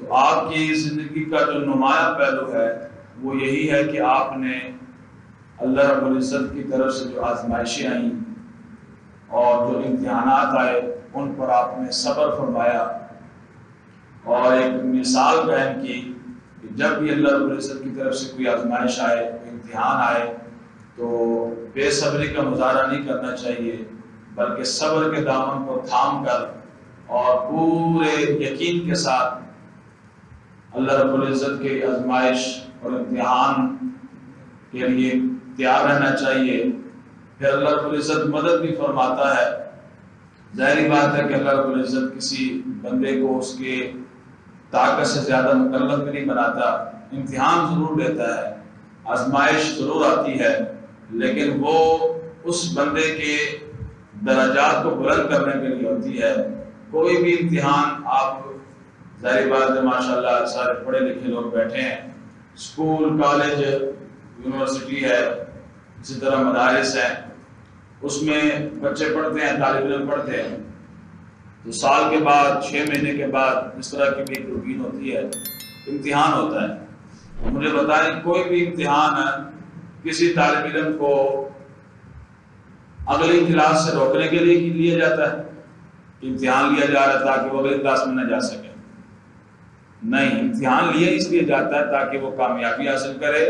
تو آپ کی زندگی کا جو نمایاں پہلو ہے وہ یہی ہے کہ آپ نے اللہ رب العزت کی طرف سے جو آزمائشیں آئیں اور جو امتحانات آئے ان پر آپ نے صبر فرمایا اور ایک مثال بیان کی کہ جب بھی اللہ رب العزت کی طرف سے کوئی آزمائش آئے، کوئی امتحان آئے تو بے صبری کا مظاہرہ نہیں کرنا چاہیے، بلکہ صبر کے دامن کو تھام کر اور پورے یقین کے ساتھ اللہ رب العزت کے آزمائش اور امتحان کے لیے تیار رہنا چاہیے۔ پھر اللہ رب العزت مدد بھی فرماتا ہے۔ ظاہری بات ہے کہ اللہ رب العزت کسی بندے کو اس کے طاقت سے زیادہ مکلف بھی نہیں بناتا، امتحان ضرور دیتا ہے، آزمائش ضرور آتی ہے، لیکن وہ اس بندے کے درجات کو بلند کرنے کے لیے ہوتی ہے۔ کوئی بھی امتحان، آپ ظاہری بات ہے ماشاءاللہ سارے پڑھے لکھے لوگ بیٹھے ہیں، اسکول، کالج، یونیورسٹی ہے، اسی طرح مدارس ہیں، اس میں بچے پڑھتے ہیں، طالب علم پڑھتے ہیں، تو سال کے بعد، 6 مہینے کے بعد اس طرح کی بھی ایک روٹین ہوتی ہے، امتحان ہوتا ہے۔ مجھے بتائیں کوئی بھی امتحان کسی طالب علم کو اگلی کلاس سے روکنے کے لیے لیا جاتا ہے؟ امتحان لیا جا رہا ہے تاکہ وہ اگلی کلاس میں نہ جا سکے؟ نہیں، امتحان لیا اس لیے جاتا ہے تاکہ وہ کامیابی حاصل کرے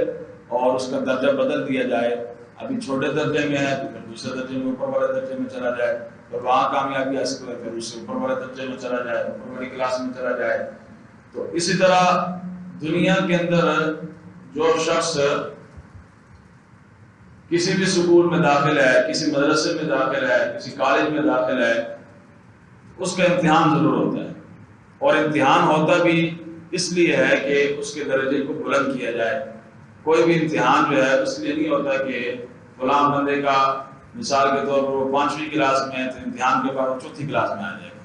اور اس کا درجہ بدل دیا جائے۔ ابھی چھوٹے درجے میں ہے تو پھر دوسرے درجے میں، اوپر والے درجے میں چلا جائے، اور وہاں کامیابی حاصل کرے، پھر اس سے اوپر والے درجے میں چلا جائے، اوپر والی کلاس میں چلا جائے۔ تو اسی طرح دنیا کے اندر جو شخص کسی بھی سکول میں داخل ہے، کسی مدرسے میں داخل ہے، کسی کالج میں داخل ہے، اس کا امتحان ضرور ہوتا ہے، اور امتحان ہوتا بھی اس لیے ہے کہ اس کے درجے کو بلند کیا جائے۔ کوئی بھی امتحان جو ہے اس لیے نہیں ہوتا کہ فلاں بندے کا مثال کے طور پر وہ 5ویں کلاس میں ہے تو امتحان کے بعد وہ 4تھی کلاس میں آ جائے گا،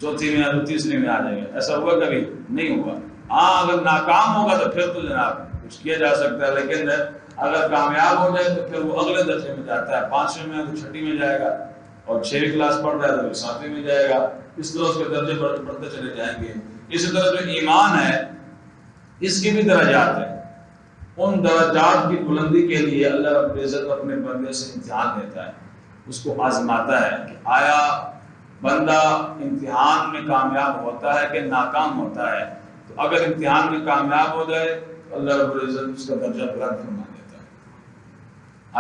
4تھی میں تو 3ری میں آ جائے گا۔ ایسا ہوا کبھی؟ نہیں ہوا۔ ہاں، اگر ناکام ہوگا تو پھر تو جناب کچھ کیا جا سکتا ہے، لیکن اگر کامیاب ہو جائے تو پھر وہ اگلے درجے میں جاتا ہے، 5ویں میں ہے تو 6ٹھی میں جائے گا، اور 6ویں کلاس پڑھ رہا ہے تو 7ویں میں جائے گا۔ اس طرح اس کے درجے بڑھتے چلے جائیں گے۔ اسی طرح جو ایمان ہے اس کی بھی درجات ہیں، ان درجات کی بلندی کے لیے اللہ رب العزت اپنے بندے سے امتحان لیتا ہے، اس کو آزماتا ہے کہ آیا بندہ امتحان میں کامیاب ہوتا ہے کہ ناکام ہوتا ہے۔ تو اگر امتحان میں کامیاب ہو جائے تو اللہ رب العزت اس کا درجہ بلند فرما دیتا ہے۔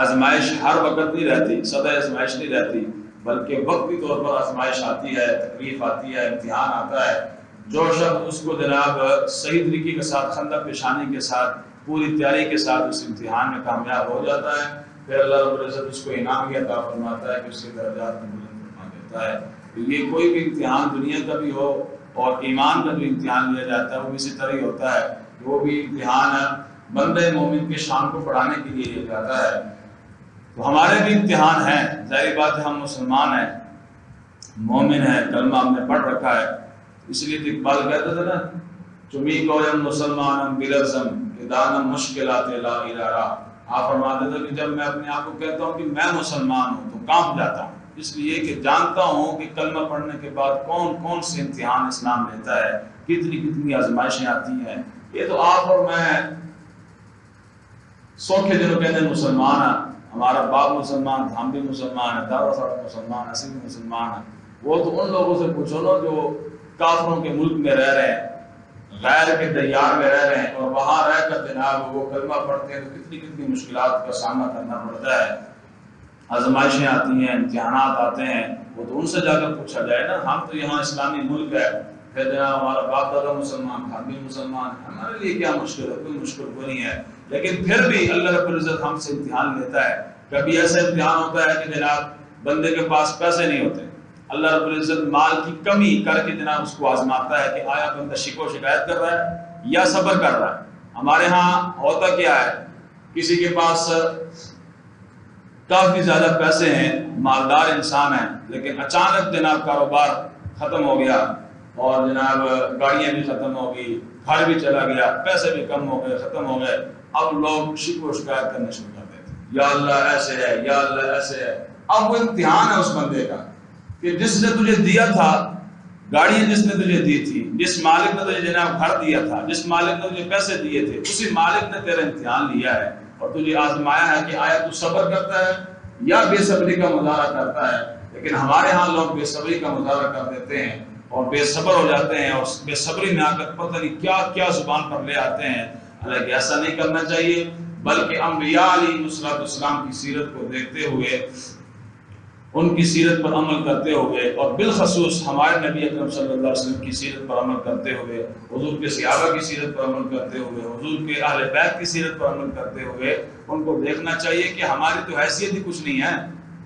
آزمائش ہر وقت نہیں رہتی، سدا آزمائش نہیں رہتی، بلکہ وقتی طور پر آزمائش آتی ہے، تکلیف آتی ہے، امتحان آتا ہے۔ جو شخص اس کو جناب صحیح طریقے کے ساتھ، خندہ پیشانی کے ساتھ، پوری تیاری کے ساتھ اس امتحان میں کامیاب ہو جاتا ہے، پھر اللہ رب العزت اس کو انعام بھی عطا فرماتا ہے کہ اس کے درجات کو بلند فرما دیتا ہے۔ تو یہ کوئی بھی امتحان دنیا کا بھی ہو اور ایمان کا جو امتحان لیا جاتا ہے وہ اسی طرح ہی ہوتا ہے کہ وہ بھی امتحان بندے مومن کے شان کو بڑھانے کے لیے لیا جاتا ہے۔ تو ہمارے بھی امتحان ہیں، ظاہری بات ہے ہم مسلمان ہیں، مومن ہیں، کلمہ ہم نے پڑھ رکھا ہے، اس لیے تو اقبال کہتے تھے نا، چمی کویم مسلمانم بلرزم کہ دانم مشکلات لا ارارا۔ آپ فرماتے تھے کہ جب میں اپنے آپ کو کہتا ہوں کہ میں مسلمان ہوں تو کانپ جاتا ہوں، اس لیے کہ جانتا ہوں کہ کلمہ پڑھنے کے بعد کون کون سے امتحان اسلام لیتا ہے، کتنی کتنی آزمائشیں آتی ہیں۔ یہ تو آپ اور میں 100 کے دنوں کہتے ہیں مسلمان ہیں، ہمارا باپ مسلمان، ہم بھی مسلمان ہیں، دادا صاحب مسلمان، اسی بھی مسلمان ہیں۔ وہ تو ان لوگوں سے پوچھو نا جو کافروں کے ملک میں رہ رہے ہیں، غیر کے دیار میں رہ رہے ہیں، اور وہاں رہ کر جناب وہ کلمہ پڑھتے ہیں تو کتنی کتنی مشکلات کا سامنا کرنا پڑتا ہے، آزمائشیں آتی ہیں، امتحانات آتے ہیں۔ وہ تو ان سے جا کر پوچھا جائے نا، ہم تو یہاں اسلامی ملک ہے، پھر جناب ہمارا باپ دادا مسلمان، ہم بھی مسلمان، ہمارے لیے کیا مشکل ہے؟ کوئی مشکل کوئی نہیں ہے، لیکن پھر بھی اللہ رب العزت ہم سے امتحان لیتا ہے۔ کبھی ایسا امتحان ہوتا ہے کہ جناب بندے کے پاس پیسے نہیں ہوتے، اللہ رب العزت مال کی کمی کر کے جناب اس کو آزماتا ہے کہ آیا بندہ شکو شکایت کر رہا ہے یا صبر کر رہا ہے۔ ہمارے ہاں ہوتا کیا ہے، کسی کے پاس کافی زیادہ پیسے ہیں، مالدار انسان ہے، لیکن اچانک جناب کاروبار ختم ہو گیا اور جناب گاڑیاں بھی ختم ہو گئی، گھر بھی چلا گیا، پیسے بھی کم ہو گئے، ختم ہو گئے۔ اب لوگ شکو شکایت کرنے شروع کر دیتے ہیں، یا اللہ ایسے ہے، یا اللہ ایسے ہے۔ اب وہ امتحان ہے اس بندے کا کہ جس نے تجھے دیا تھا گاڑیاں جس نے تجھے دی تھی، جس مالک نے تجھے جناب گھر دیا تھا، جس مالک نے تجھے پیسے دیے تھے، اسی مالک نے تیرا امتحان لیا ہے اور تجھے آزمایا ہے کہ آیا تو صبر کرتا ہے یا بے صبری کا مظاہرہ کرتا ہے۔ لیکن ہمارے ہاں لوگ بے صبری کا مظاہرہ کر دیتے ہیں اور بے صبر ہو جاتے ہیں، اور بے صبری میں آ کر پتہ نہیں کیا کیا زبان پر لے آتے ہیں۔ حالانکہ ایسا نہیں کرنا چاہیے، بلکہ انبیاء علیہ السلام کی سیرت کو دیکھتے ہوئے، ان کی سیرت پر عمل کرتے ہوئے، اور بالخصوص ہمارے نبی اکرم صلی اللہ علیہ وسلم کی سیرت پر عمل کرتے ہوئے، حضور کے صحابہ کی سیرت پر عمل کرتے ہوئے، حضور کے اہل بیت کی سیرت پر عمل کرتے ہوئے ان کو دیکھنا چاہیے کہ ہماری تو حیثیت ہی کچھ نہیں ہے،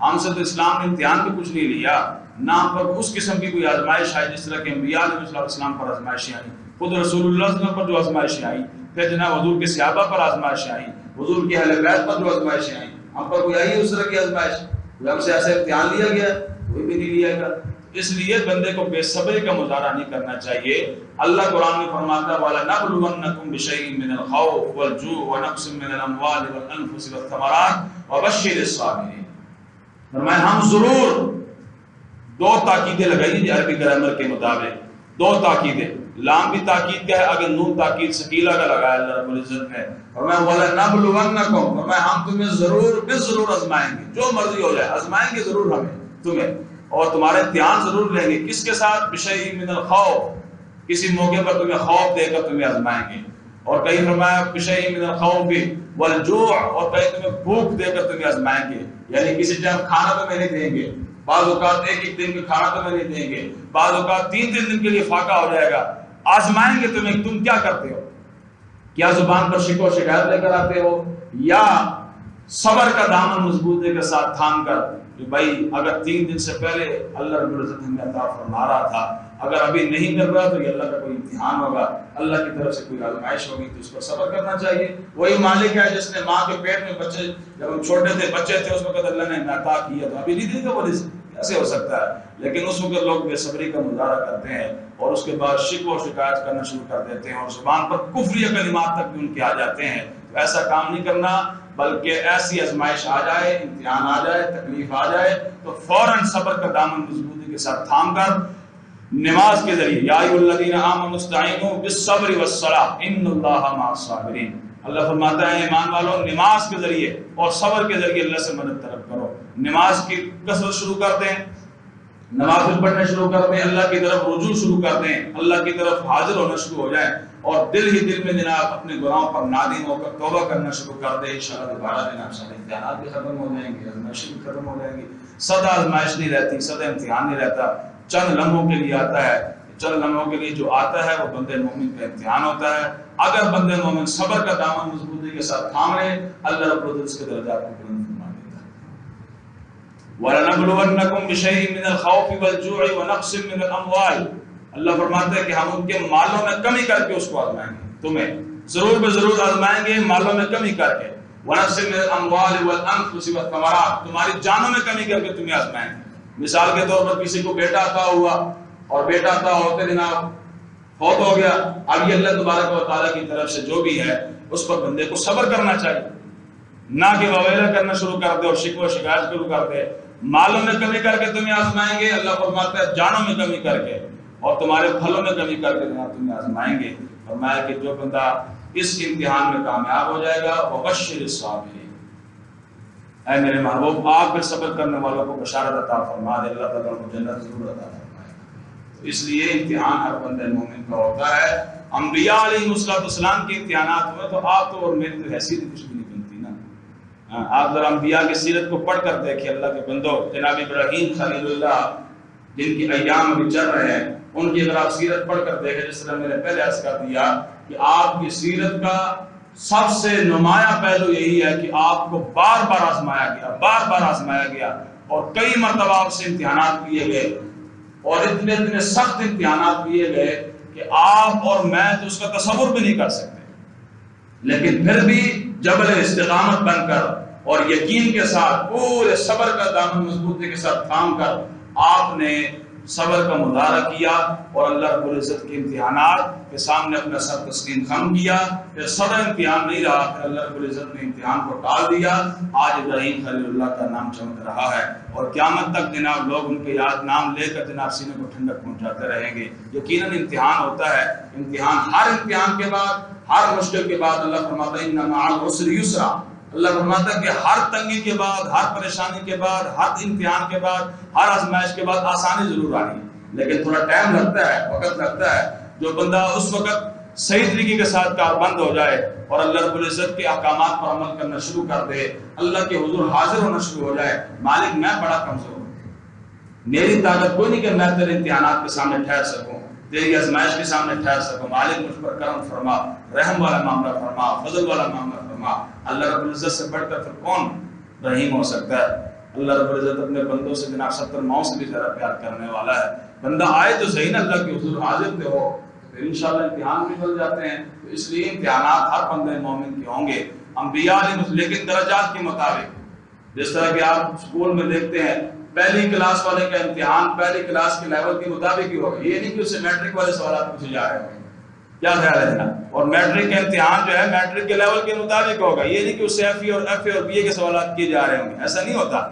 ہم سے تو اسلام نے امتحان بھی کچھ نہیں لیا، نہ ہم پر اس قسم کی کوئی آزمائش آئی جس طرح کہ انبیاء علیہ السلام پر آزمائشیں آئیں، خود رسول اللہ صلی اللہ علیہ وسلم پر جو آزمائشیں آئیں، پھر جناب حضور کے صحابہ پر آزمائشیں آئیں، حضور کے اہل بیت پر جو آزمائشیں آئیں، ہم پر کوئی آئی اس طرح کی آزمائش؟ کوئی ہم سے ایسا امتحان لیا گیا؟ کوئی بھی نہیں لیا گیا۔ اس لیے بندے کو بے صبری کا مظاہرہ نہیں کرنا چاہیے۔ اللہ قرآن میں فرماتا ہے وَلَنَبْلُوَنَّكُمْ بِشَيْءٍ مِّنَ الْخَوْفِ وَالْجُوعِ وَنَقْصٍ مِّنَ الْأَمْوَالِ وَالْأَنفُسِ وَالثَّمَرَاتِ وَبَشِّرِ الصَّابِرِينَ۔ فرمایا ہم ضرور، دو تاکیدیں لگائیے عربی گرامر کے مطابق، دو تاکیدیں، لام بھی تاکید کا ہے، اگر نون تاکید ثقیلہ کا لگایا اللہ رب العزت نے، فرمایا وَلَنَبْلُوَنَّكُمْ، فرمایا ہم تمہیں ضرور آزمائیں گے، جو مرضی ہو جائے آزمائیں گے ضرور ہمیں تمہیں، اور تمہارے امتحان ضرور لیں گے۔ کس کے ساتھ؟ بِشَيْءٍ مِّنَ الْخَوْفِ، کسی موقع پر تمہیں خوف دے کر تمہیں آزمائیں گے، اور کہیں فرمایا بِشَيْءٍ مِّنَ الْخَوْفِ وَالْجُوعِ، اور کہیں تمہیں بھوک دے کر تمہیں آزمائیں گے، یعنی کسی ٹائم کھانا تمہیں نہیں دیں گے، بعض اوقات ایک دن کا کھانا تمہیں نہیں دیں گے، بعض اوقات 3 دن کے لیے فاقہ ہو جائے گا، آزمائیں گے تمہیں، تم کیا کرتے ہو؟ کیا زبان پر شکوہ و شکایت لے کر آتے ہو، یا صبر کا دامن مضبوطی کے ساتھ تھام کر کہ بھائی اگر 3 دن سے پہلے اللہ رب العزت ہمیں عطا فرما رہا تھا، اگر ابھی نہیں کر رہا تو یہ اللہ کا کوئی امتحان ہوگا، اللہ کی طرف سے کوئی آزمائش ہوگی، تو اس پر صبر کرنا چاہیے۔ وہی مالک ہے جس نے ماں کے پیٹ میں بچے، جب ہم چھوٹے تھے بچے تھے اس وقت اللہ نے عطا کیا، تو ابھی نہیں دے گا وہ رزق، کیسے ہو سکتا ہے؟ لیکن اس وقت لوگ بے صبری کا مظاہرہ کرتے ہیں اور اس کے بعد شکوہ و شکایت کرنا شروع کر دیتے ہیں، اور زبان پر کفری کلمات تک بھی ان کے آ جاتے ہیں۔ تو ایسا کام نہیں کرنا، بلکہ ایسی آزمائش آ جائے، امتحان آ جائے، تکلیف آ جائے تو فوراً صبر کا دامن مضبوطی کے ساتھ تھام کر نماز کے ذریعے، یا ایھا الذین آمنوا استعینوا بالصبر والصلاۃ ان اللہ مع الصابرین، اللہ فرماتا ہے ایمان والو نماز کے ذریعے اور صبر کے ذریعے اللہ سے مدد طلب کرو۔ نماز کی کثرت شروع کر دیں، نوافل پڑھنے شروع کر دیں، اللہ کی طرف رجوع شروع کر دیں، اللہ کی طرف حاضر ہونا شروع ہو جائیں، اور دل ہی دل میں جناب اپنے گناہوں پر نادم ہو کر توبہ کرنا شروع کر دیں، انشاءاللہ دوبارہ جناب سارے امتحانات بھی ختم ہو جائیں گے، آزمائشیں بھی ختم ہو جائیں گی۔ سدا آزمائش نہیں رہتی، سدا امتحان نہیں رہتا، چند لمحوں کے لیے آتا ہے، چند لمحوں کے لیے جو آتا ہے وہ بندے مومن کا امتحان ہوتا ہے۔ اگر بندے مومن صبر کا دامن مضبوطی کے ساتھ تھام لے، اللہ رب العزت اس کے درجات کو بلند فرما دیتا ہے۔ وَلَنَبْلُوَنَّكُمْ بِشَيْءٍ مِّنَ الْخَوْفِ وَالْجُوعِ وَنَقْصٍ مِّنَ الْأَمْوَالِ، اللہ فرماتا ہے کہ ہم ان کے مالوں میں کمی کر کے اس کو آزمائیں گے، تمہیں ضرور بے ضرور آزمائیں گے، مالوں میں کمی کر کے، وَنَقْصٍ مِّنَ الْأَمْوَالِ وَالْأَنفُسِ وَالثَّمَرَاتِ، تمہاری جانوں میں کمی کر کے تمہیں آزمائیں گے۔ مثال کے طور پر کسی کو بیٹا عطا ہوا اور بیٹا عطا ہوتے جناب فوت ہو گیا، اب یہ اللہ تبارک و تعالیٰ کی طرف سے جو بھی ہے اس پر بندے کو صبر کرنا چاہیے، نہ کہ وویلا کرنا شروع کر دے اور شکوہ و شکایت شروع کر دے۔ مالوں میں کمی کر کے تمہیں آزمائیں گے، اللہ فرماتا ہے جانوں میں کمی کر کے، اور تمہارے پھلوں میں کمی کر کے جناب تمہیں آزمائیں گے۔ فرمایا کہ جو بندہ اس امتحان میں کامیاب ہو جائے گا وَبَشِّرِ الصَّابِرِينَ، اے میرے محبوب آپ پہ صبر کرنے والوں کو بشارت عطا فرما دے، اللہ تعالیٰ کو جنت ضرور عطا فرمائے گا۔ تو اس لیے امتحان ہر بندے مومن کا ہوتا ہے۔ انبیاء علیہ السلام کے امتحانات ہوئے تو آپ تو اور میری تو حیثیت کچھ بھی نہیں بنتی نا۔ آپ ذرا انبیاء کی سیرت کو پڑھ کر دیکھیں، اللہ کے بندو، جناب ابراہیم خلیل اللہ جن کی ایام ابھی چل رہے ہیں ان کی اگر آپ سیرت پڑھ کر دیکھیں، جس طرح میں نے پہلے عرض کر دیا کہ آپ کی سیرت کا سب سے نمایاں پہلو یہی ہے کہ آپ کو بار بار آزمایا گیا اور کئی مرتبہ آپ سے امتحانات لیے گئے، اور اتنے سخت امتحانات لیے گئے کہ آپ اور میں تو اس کا تصور بھی نہیں کر سکتے، لیکن پھر بھی جبل استقامت بن کر اور یقین کے ساتھ پورے صبر کا دامن مضبوطی کے ساتھ تھام کر آپ نے صبر کا مظاہرہ کیا اور اللہ رب العزت کے امتحانات کے سامنے اپنا سر تسلیم خم کیا. پھر صبر امتحان نہیں رہا, پھر اللہ رب العزت نے امتحان کو ٹال دیا. آج ابراہیم خلیل اللہ کا نام چمک رہا ہے اور قیامت تک جناب لوگ ان کے یاد نام لے کر جناب سینے کو ٹھنڈک پہنچاتے رہیں گے. یقیناً امتحان ہوتا ہے, ہر امتحان کے بعد, ہر مشکل کے بعد اللہ فرماتا ہے ان مع العسر یسرا. اللہ فرماتا ہے کہ ہر تنگی کے بعد, ہر پریشانی کے بعد, ہر امتحان کے بعد, ہر آزمائش کے بعد آسانی ضرور آنی ہے, لیکن تھوڑا ٹائم لگتا ہے, وقت لگتا ہے. جو بندہ اس وقت صحیح طریقے کے ساتھ کاربند ہو جائے اور اللہ رب العزت کے احکامات پر عمل کرنا شروع کر دے, اللہ کے حضور حاضر ہونا شروع ہو جائے, مالک میں بڑا کمزور ہوں, میری طاقت کوئی نہیں کہ میں تیرے امتحانات کے سامنے ٹھہر سکوں, تیری آزمائش کے سامنے ٹھہر سکوں. مالک مجھ پر کرم فرما, رحم والا معاملہ فرما, فضل والا معاملہ فرما. اللہ رب العزت سے بڑھ کر پھر کون رحیم ہو سکتا ہے؟ اللہ رب العزت اپنے بندوں سے جناب 70 ماؤں سے بھی زیادہ پیار کرنے والا ہے. بندہ آئے تو صحیح نا اللہ کے حضور حاضر پہ ہو, پھر انشاءاللہ امتحان بھی بن جاتے ہیں. تو اس لیے امتحانات ہر بندے مومن کے ہوں گے, انبیاء لیکن درجات کے مطابق. جس طرح کہ آپ اسکول میں دیکھتے ہیں پہلی کلاس والے کا امتحان پہلی کلاس کے لیول کے مطابق ہی ہوگا, یہ نہیں کہ اسے میٹرک والے سوالات پوچھے جا رہے ہوں گے, کیا خیال ہے جناب؟ اور میٹرک کا امتحان جو ہے میٹرک کے لیول کے مطابق ہوگا, یہ نہیں کہ اس سے ایف ای اور ایف اے اور بی اے کے سوالات کیے جا رہے ہوں گے, ایسا نہیں ہوتا.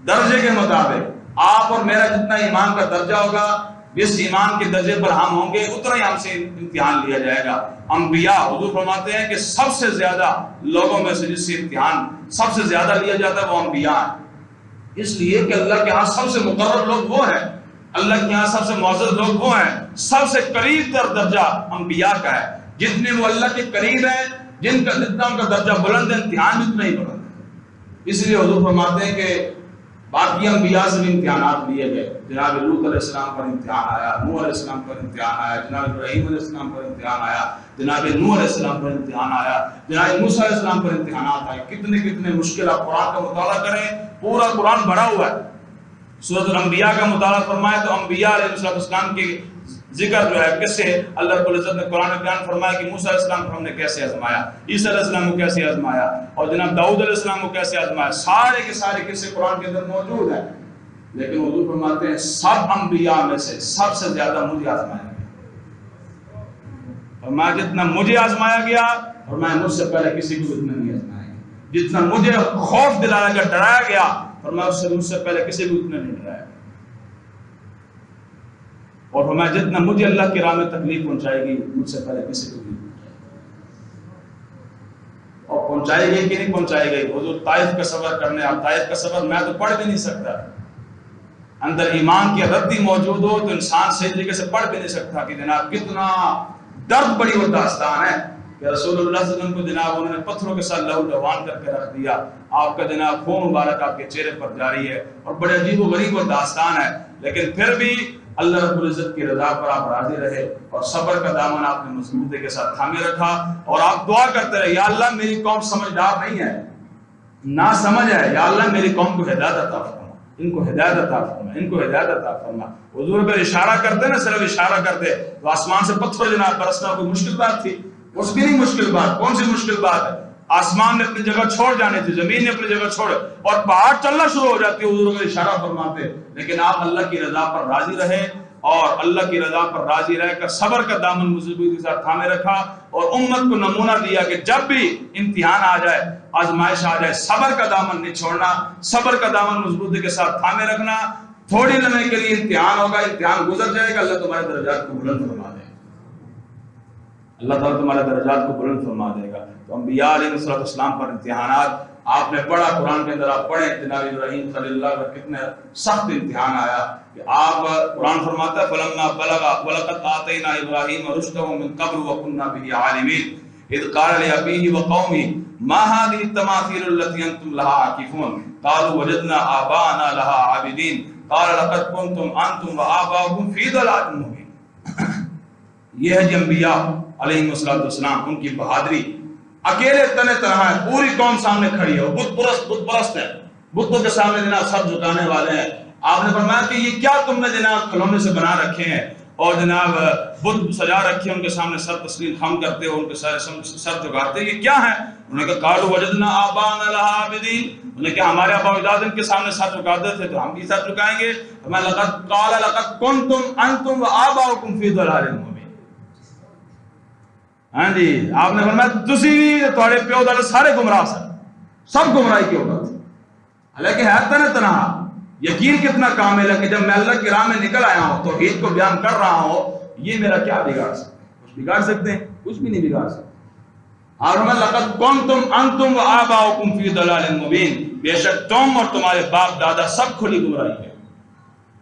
درجے کے مطابق آپ اور میرا جتنا ایمان کا درجہ ہوگا, جس ایمان کے درجے پر ہم ہوں گے اتنا ہی ہم سے امتحان لیا جائے گا. انبیاء حضور فرماتے ہیں کہ سب سے زیادہ لوگوں میں سے جس سے امتحان سب سے زیادہ لیا جاتا ہے وہ انبیاء ہیں. اس لیے کہ اللہ کے ہاں سب سے مقرر لوگ وہ ہیں, اللہ کے یہاں سب سے معزز لوگ وہ ہیں, سب سے قریب تر درجہ انبیاء کا ہے. جتنے وہ اللہ کے قریب ہیں, جن کا جتنا ان کا درجہ بلند ہے, امتحان بھی اتنا ہی بلند ہے. اس لیے حضور فرماتے ہیں کہ باقی انبیاء سے بھی امتحانات لیے گئے. جناب لوط علیہ السلام پر امتحان آیا, نوح علیہ السلام پر امتحان آیا, جناب ابراہیم علیہ السلام پر امتحان آیا, جناب نوح علیہ السلام پر امتحان آیا, جناب موسیٰ علیہ السلام پر امتحانات آئے. کتنے کتنے مشکل. آپ قرآن کا مطالعہ کریں, پورا قرآن بھرا ہوا ہے. سورۃ الانبیاء کا مطالعہ فرمائے تو انبیاء علیہ السلام کی ذکر جو ہے کس سے اللہ رب العزت نے قرآن میں بیان فرمایا کہ موسیٰ علیہ السلام کو ہم نے کیسے آزمایا, عیسیٰ علیہ السلام کو کیسے آزمایا, اور جناب داؤد علیہ السلام کو کیسے آزمایا. سارے کے سارے قصے قرآن کے اندر موجود ہیں. لیکن حضور فرماتے ہیں سب انبیاء میں سے سب سے زیادہ مجھے آزمایا گیا. فرمایا جتنا مجھے آزمایا گیا, فرمایا مجھ سے پہلے کسی کو اتنا نہیں آزمایا گیا. جتنا مجھے خوف دلایا گیا, ڈرایا گیا, فرمایا اس سے مجھ سے پہلے کسی کو اتنا نہیں ڈرایا. اور فرمایا جتنا مجھے اللہ کی راہ میں تکلیف پہنچائے گی, مجھ سے پہلے کسی کو نہیں پہنچائے گی. اور پہنچائے گی کہ نہیں پہنچائے گی. حضور طائف کا سفر کرنے, آپ طائف کا سفر میں تو پڑھ بھی نہیں سکتا, اندر ایمان کی ردی موجود ہو تو انسان صحیح طریقے سے پڑھ بھی نہیں سکتا کہ جناب کتنا درد بڑی وہ داستان ہے کہ رسول اللہ صلی اللہ علیہ وسلم کو جناب انہوں نے پتھروں کے ساتھ لہو لہوان کر کے رکھ دیا. آپ کا جناب خون مبارک آپ کے چہرے پر جاری ہے, اور بڑے عجیب و غریب وہ داستان ہے. لیکن پھر بھی اللہ رب العزت کی رضا پر آپ راضی رہے اور صبر کا دامن آپ نے مضبوطی کے ساتھ تھامے رکھا, اور آپ دعا کرتے رہے, یا اللہ میری قوم سمجھدار نہیں ہے, نہ سمجھ ہے, یا اللہ میری قوم کو ہدایت عطا فرما, ان کو ہدایت عطا فرما, ان کو ہدایت عطا فرما. حضور پر اشارہ کرتے نا, صرف اشارہ کرتے تو آسمان سے پتھر جناب برسنا کوئی مشکل بات تھی؟ اس کی نہیں مشکل بات. کون سی مشکل بات ہے؟ آسمان نے اپنی جگہ چھوڑ جانے تھی, زمین نے اپنی جگہ چھوڑ اور پہاڑ چلنا شروع ہو جاتی, حضور کا اشارہ فرماتے. لیکن آپ اللہ کی رضا پر راضی رہے, اور اللہ کی رضا پر راضی رہ کر صبر کا دامن مضبوطی کے ساتھ تھامے رکھا, اور امت کو نمونہ دیا کہ جب بھی امتحان آ جائے, آزمائش آ جائے, صبر کا دامن نہیں چھوڑنا, صبر کا دامن مضبوطی کے ساتھ تھامے رکھنا. تھوڑی لمحے کے لیے امتحان ہوگا, امتحان گزر جائے گا, اللہ تمہارے درجات کو بلند فرما دے گا, اللہ تعالیٰ تمہارے درجات کو بلند فرما دے گا. تو انبیاء علیہ السلام پر امتحانات آپ نے پڑھا, قرآن کے اندر آپ پڑھیں جناب ابراہیم خلیل اللہ کا کتنے سخت امتحان آیا کہ آپ, قرآن فرماتا ہے فلما بلغ ولقد آتینا ابراہیم رشدہ من قبل وکنا به عالمین اذ قال لأبیہ وقومہ ما هذه التماثیل التي انتم لها عاکفون قالوا وجدنا آباءنا لها عابدین قال لقد كنتم انتم وآباؤکم فی ضلال مبین. یہ ہے انبیاء علیہ السلام, ان کی بہادری. اکیلے تنہ تنہا ہے, پوری قوم سامنے کھڑی ہے, وہ بت پرست ہے, بتوں کے سامنے جناب سر جھکانے والے ہیں. آپ نے فرمایا کہ یہ کیا تم نے جناب کھلونے سے بنا رکھے ہیں, اور جناب بت سجا رکھے ان کے سامنے سر تسلیم خم کرتے ہو، ان کے سر جھکاتے، یہ کیا ہے؟ انہوں نے کہا قالوا وجدنا آباءنا لها عابدین، انہوں نے کہا ہمارے آبا و اجداد ان کے سامنے سر جھکاتے تھے تو ہم بھی سر جھکائیں گے۔ لقد کنتم انتم وآباؤکم فی ضلال مبین۔ ہاں جی، آپ نے فرمایا تسی بھی تھوڑے پیو دادے سارے گمراہ سن، سب گمراہی کے اوپر تھے، حالانکہ ہے تنہا۔ یقین کتنا کامل ہے کہ جب میں اللہ کی راہ میں نکل آیا ہوں، توحید کو بیان کر رہا ہوں، یہ میرا کیا بگاڑ سکتے ہیں؟ کچھ بگاڑ سکتے ہیں؟ کچھ بھی نہیں بگاڑ سکتے۔ اور میں لقد کنتم انتم وآباؤکم فی ضلال مبین، بے شک تم اور تمہارے باپ دادا سب کھلی گمراہی ہے۔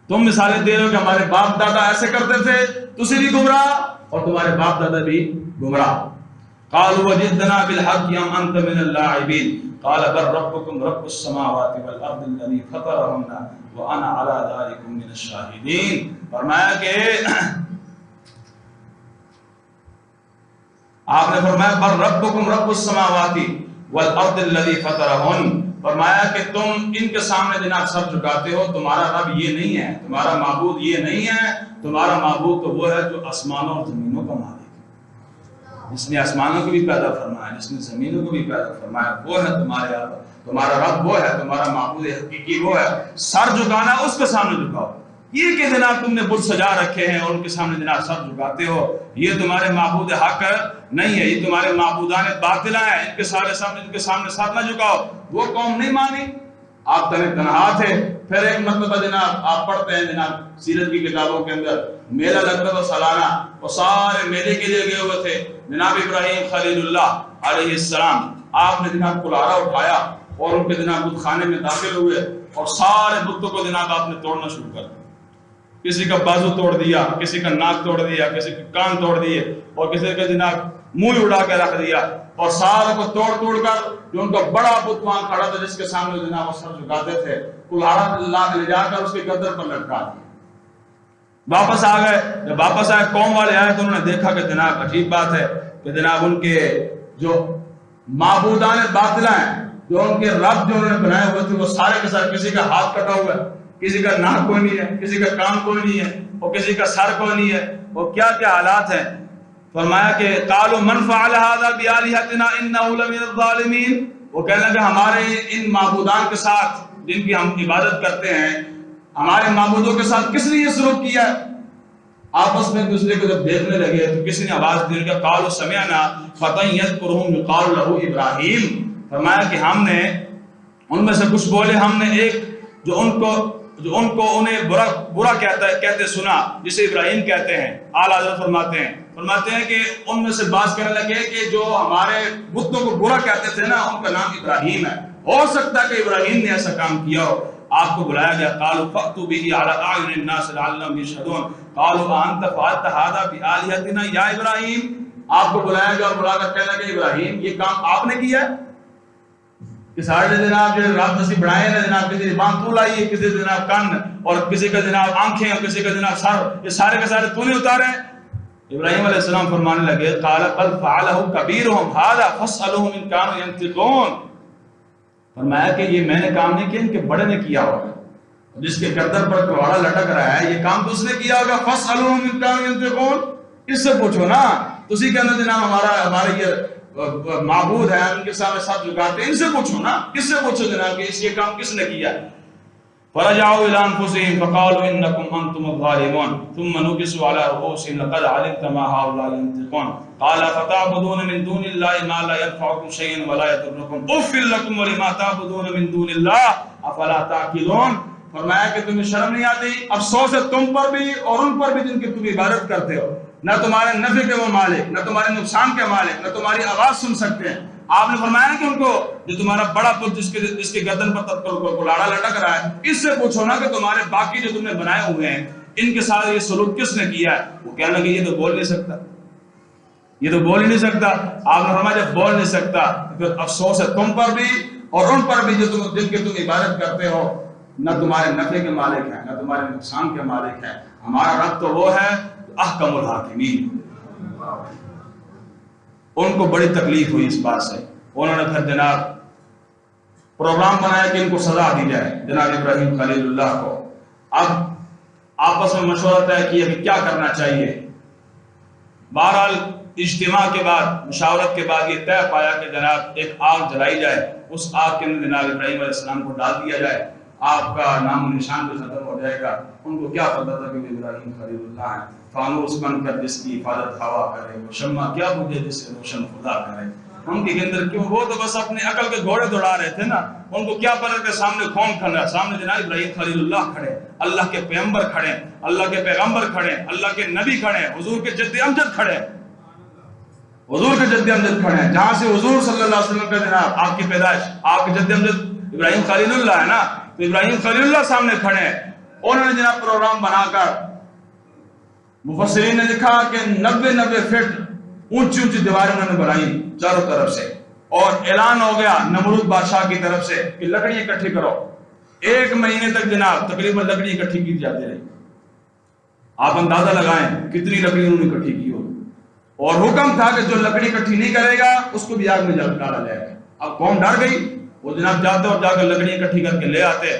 تم مثالیں دے رہے ہو کہ ہمارے باپ دادا ایسے کرتے تھے، تسی بھی گمراہ اور تمہارے باپ دادا بھی گمراہ۔ قالوا وجئتنا بالحق ام انت من اللاعبین قال بل ربكم رب السماوات والارض الذي فطرهن وانا على ذلك من الشاهدين۔ فرمایا کہ آپ نے فرمایا بل ربكم رب السماوات والارض الذي فطرهن، فرمایا کہ تم ان کے سامنے جناب سر جھکاتے ہو، تمہارا رب یہ نہیں ہے، تمہارا معبود یہ نہیں ہے، تمہارا معبود تو وہ ہے جو آسمانوں اور زمینوں کا مالک ہے، جس نے آسمانوں کو بھی پیدا فرمایا، جس نے زمینوں کو بھی پیدا فرمایا، وہ ہے تمہارا رب، وہ ہے تمہارا معبود حقیقی، وہ ہے۔ سر جھکانا اس کے سامنے جھکاؤ، یہ کہ جناب تم نے بت سجا رکھے ہیں اور ان کے سامنے جناب سر جھکاتے ہو، یہ تمہارے معبود حق نہیں ہے، یہ تمہارے معبودان باطلہ ہیں، ان کے سامنے سر نہ جھکاؤ۔ وہ قوم نہیں مانی، آپ تنہا تھے۔ پھر ایک مرتبہ جناب آپ پڑھتے ہیں جناب سیرت کی کتابوں کے اندر میلہ لگتا تھا سالانہ، وہ سارے میلے کے لیے گئے ہوئے تھے۔ جناب ابراہیم خلیل اللہ علیہ السلام، آپ نے جناب کلہاڑا اٹھایا اور ان کے جناب بت خانے میں داخل ہوئے اور سارے بتوں کو جناب آپ نے توڑنا شروع کر دیا۔ کسی کا بازو توڑ دیا، کسی کا ناک توڑ دیا، کسی کے کان توڑ دیے اور کسی کا جناب منہ اڑا کے رکھ دیا، اور ساروں کو توڑ کر جو ان کا بڑا بت وہاں کھڑا تھا جس کے سامنے جناب وہ سر جھکاتے تھے، کلہاڑا لے جا کر اس کے گردن پر لٹکا دیا۔ واپس آ گئے، جب واپس آئے قوم والے آئے تو انہوں نے دیکھا کہ جناب عجیب بات ہے کہ جناب ان کے جو معبودان باطلہ ہیں، جو ان کے رب جو انہوں نے بنائے ہوئے تھے، وہ سارے کے سارے، کسی کا ہاتھ کٹا ہوا ہے، کسی کا ناک کوئی نہیں ہے، کسی کا کان کوئی نہیں ہے اور کسی کا سر کوئی نہیں ہے، وہ کیا کیا حالات ہیں۔ فرمایا کہ قالوا من فعل هذا بآلهتنا انه لمن الظالمین، وہ کہنے لگے ہمارے ان معبودان کے ساتھ جن کی ہم عبادت کرتے ہیں، ہمارے معبودوں کے ساتھ کس نے یہ سلوک کیا ہے؟ آپس میں ایک دوسرے کو جب دیکھنے لگے تو کسی نے آواز دی کہ قالوا سمعنا فتى يذكرهم يقال له ابراہیم، فرمایا کہ ہم نے ان میں سے کچھ بولے، ہم نے ایک جو ان کو انہیں برا کہتے سنا، جسے ابراہیم کہتے ہیں۔ اعلیٰ حضرت فرماتے ہیں کہ ان میں سے بات کرنے لگے کہ جو ہمارے بتوں کو برا کہتے تھے نا، ان کا نام ابراہیم ہے، ہو سکتا ہے کہ ابراہیم نے ایسا کام کیا ہو۔ آپ کو بلایا گیا، قالوا فأتوا به على أعين الناس لعلهم يشهدون قالوا أنت فعلت هذا بآلهتنا یا ابراہیم، آپ کو بلایا گیا اور بلا کر کہنے لگے ابراہیم یہ کام آپ نے کیا ہے؟ کہ سارے جناب جو رب نصیب بڑھائے نا جناب، کسی زبان تو لائی ہے، کسی جناب کن اور کسی کا جناب آنکھیں اور کسی کا جناب سر، یہ سارے کے سارے تو نے اتارے ہیں۔ ابراہیم علیہ السلام فرمانے لگے قال بل فعله كبيرهم هذا فاسألهم إن كانوا ينطقون، فرمایا کہ یہ میں نے کام نہیں کیا، ان کے بڑے نے کیا ہوگا، جس کے گردن پر کلہاڑا لٹک رہا ہے یہ کام تو اس نے کیا ہوگا۔ فاسألهم إن كانوا ينطقون، اس سے پوچھو نا، تسی کہنا جناب ہمارا یہ معبود ہے، ان کے سامنے ساتھ جھکاتے ہیں، ان سے پوچھو نا، کس سے پوچھو جناب کہ اس یہ کام کس نے کیا؟ فرجعوا الى انفسهم فقالوا انكم انتم الظالمون ثم نكسوا على رؤوسهم لقد علمت ما هؤلاء ينطقون قال فتعبدون من دون الله ما لا ينفعكم شيئا ولا يضركم اف لكم ولما تعبدون من دون الله افلا تعقلون۔ فرمایا کہ تمہیں شرم نہیں آتی؟ افسوس ہے تم پر بھی اور ان پر بھی جن کی تم عبادت کرتے ہو، نہ تمہارے نفع کے وہ مالک، نہ تمہارے نقصان کے مالک، نہ تمہاری آواز سن سکتے ہیں۔ آپ نے فرمایا کہ ان کو جو تمہارا بڑا بت جس کے گردن پر کلاڑا لٹک رہا ہے، اس سے پوچھو نا کہ تمہارے باقی جو تم نے بنائے ہوئے ہیں ان کے ساتھ یہ سلوک کس نے کیا ہے؟ وہ کہنے لگے یہ تو بول نہیں سکتا، یہ تو بول ہی نہیں سکتا۔ آپ نے فرمایا جب بول نہیں سکتا تو پھر افسوس ہے تم پر بھی اور ان پر بھی جو جن کی تم عبادت کرتے ہو، نہ تمہارے نفع کے مالک ہیں نہ تمہارے نقصان کے مالک ہیں، ہمارا رب تو وہ ہے احکم الحاکمین۔ ان کو بڑی تکلیف ہوئی اس بات سے، انہوں نے پھر جناب پروگرام بنایا کہ ان کو سزا دی جائے، جناب ابراہیم خلیل اللہ کو۔ اب آپس میں مشورہ طے کیا کہ کیا کرنا چاہیے. بہرحال اجتماع کے بعد، مشاورت کے بعد یہ طے پایا کہ جناب ایک آگ جلائی جائے، اس آگ کے اندر جناب ابراہیم علیہ السلام کو ڈال دیا جائے، آپ کا نام و نشان بھی ختم ہو جائے گا. ان کو کیا پتا تھا کہ ابراہیم خلیل اللہ ہیں. فانوس بن کر جس کی حفاظت ہوا کرے، وہ شمع کیا بجھے جس سے روشن خدا کرے. ان کے اندر کیوں؟ وہ تو بس اپنے عقل کے گھوڑے دوڑا رہے تھے نا. ان کو کیا پتا کہ سامنے کون کھڑا ہے؟ سامنے جناب ابراہیم خلیل اللہ کھڑے، اللہ کے پیغمبر کھڑے، اللہ کے پیغمبر کھڑے، اللہ کے نبی کھڑے، حضور کے جد امجد کھڑے، حضور کے جد امجد کھڑے ہیں. جہاں سے حضور صلی اللہ علیہ وسلم کا جناب آپ کی پیدائش، آپ کے جد امجد ابراہیم خلیل اللہ ہے نا. تو ابراہیم خلیل اللہ سامنے کھڑے ہیں. انہوں نے جناب پروگرام بنا کر، مفسرین نے لکھا کہ 90 فٹ اونچی اونچی دیواریں انہوں نے بنائی چاروں طرف سے، اور اعلان ہو گیا نمرود بادشاہ کی طرف سے کہ لکڑی اکٹھی کرو. 1 مہینے تک جناب تقریباً لکڑی اکٹھی کی جاتی رہی. آپ اندازہ لگائیں کتنی لکڑی انہوں نے اکٹھی کی ہو. اور حکم تھا کہ جو لکڑی اکٹھی نہیں کرے گا اس کو بھی آگ میں ڈالا جائے گا. اب قوم ڈر گئی، وہ جناب جاتے اور جا کر لکڑی اکٹھی کر کے لے آتے.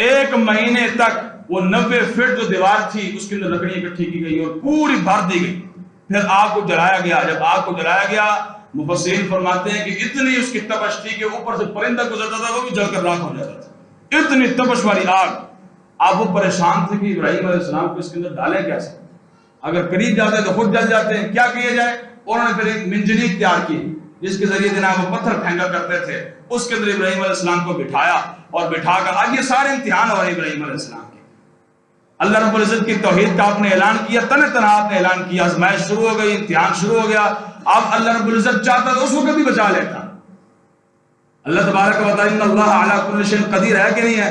1 مہینے تک وہ 90 فٹ جو دیوار تھی اس کے اندر لکڑی اکٹھی کی گئی اور پوری بھر دی گئی. پھر آگ کو جلایا گیا. جب آگ کو جلایا گیا، مفسرین فرماتے ہیں کہ اتنی اس کی تپش تھی کہ اوپر سے پرندہ گزرتا تھا وہ بھی جل کر راکھ ہو جاتا تھا. اتنی تپش والی آگ. آپ وہ پریشان تھے کہ ابراہیم علیہ السلام کو اس کے اندر ڈالیں کیسے؟ اگر قریب جاتے تو خود جل جاتے ہیں. کیا کیا جائے؟ انہوں نے پھر ایک منجنیق تیار کی جس کے ذریعے جناب وہ پتھر پھینکا کرتے تھے. اس کے اندر ابراہیم علیہ السلام کو بٹھایا اور بٹھا کر آج یہ سارے امتحان ہو رہے ہیں ابراہیم علیہ السلام کے. اللہ رب العزت کی توحید کا آپ نے اعلان کیا، تنہا آپ نے اعلان کیا، آزمائش شروع ہو گئی، امتحان شروع ہو گیا. اب اللہ رب العزت چاہتا تو اس وقت بھی بچا لیتا. اللہ تبارک و تعالی ان اللہ علی کل شیء قدیر ہے کہ نہیں ہے؟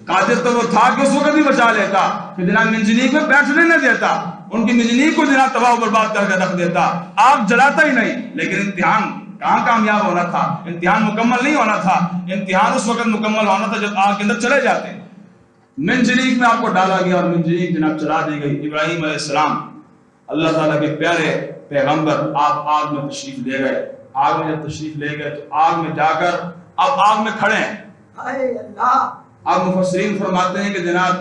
قادر تو وہ تھا کہ اس وقت بھی بچا لیتا، کہ جناب منجنیق میں بیٹھنے نہ دیتا، ان کی منجنیق کو جناب تباہ و برباد کر کے رکھ دیتا، آگ جلاتا ہی نہیں. لیکن امتحان کہاں کامیاب ہونا تھا؟ امتحان مکمل نہیں ہونا تھا. امتحان اس وقت مکمل ہونا تھا جب آگ کے اندر چلے جاتے. منجنیق میں آپ کو ڈالا گیا اور منجنیق جناب چلا دی گئی. ابراہیم علیہ السلام اللہ تعالیٰ کے پیارے پیغمبر، آپ آگ میں تشریف لے گئے. آگ میں جب تشریف لے گئے تو آگ میں جا کر اب آگ میں کھڑے ہیں. اب مفسرین فرماتے ہیں کہ جناب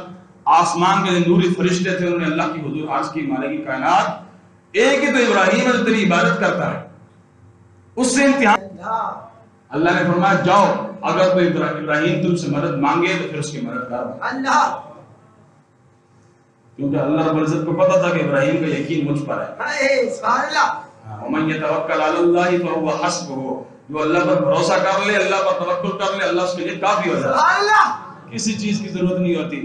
آسمان کے نوری فرشتے تھے، انہوں نے اللہ کی حضور عرض کی مالک کائنات، ایک ہی تو ابراہیم ہے جو تیری عبادت کرتا ہے، اس سے امتحان. اللہ نے فرمایا جاؤ، اگر تو ابراہیم تم سے مدد مانگے تو پھر اس کی مدد کر. کیونکہ اللہ رب العزت کو پتا تھا کہ ابراہیم کا یقین مجھ پر ہے. وَمَن يَتَوَكَّلْ عَلَى اللَّهِ فَهُوَ حَسْبُهُ، جو اللہ پر بھروسہ کر لے، اللہ پر توکل کر لے، اللہ اس کے لیے کافی ہو جاتا ہے، کسی چیز کی ضرورت نہیں ہوتی.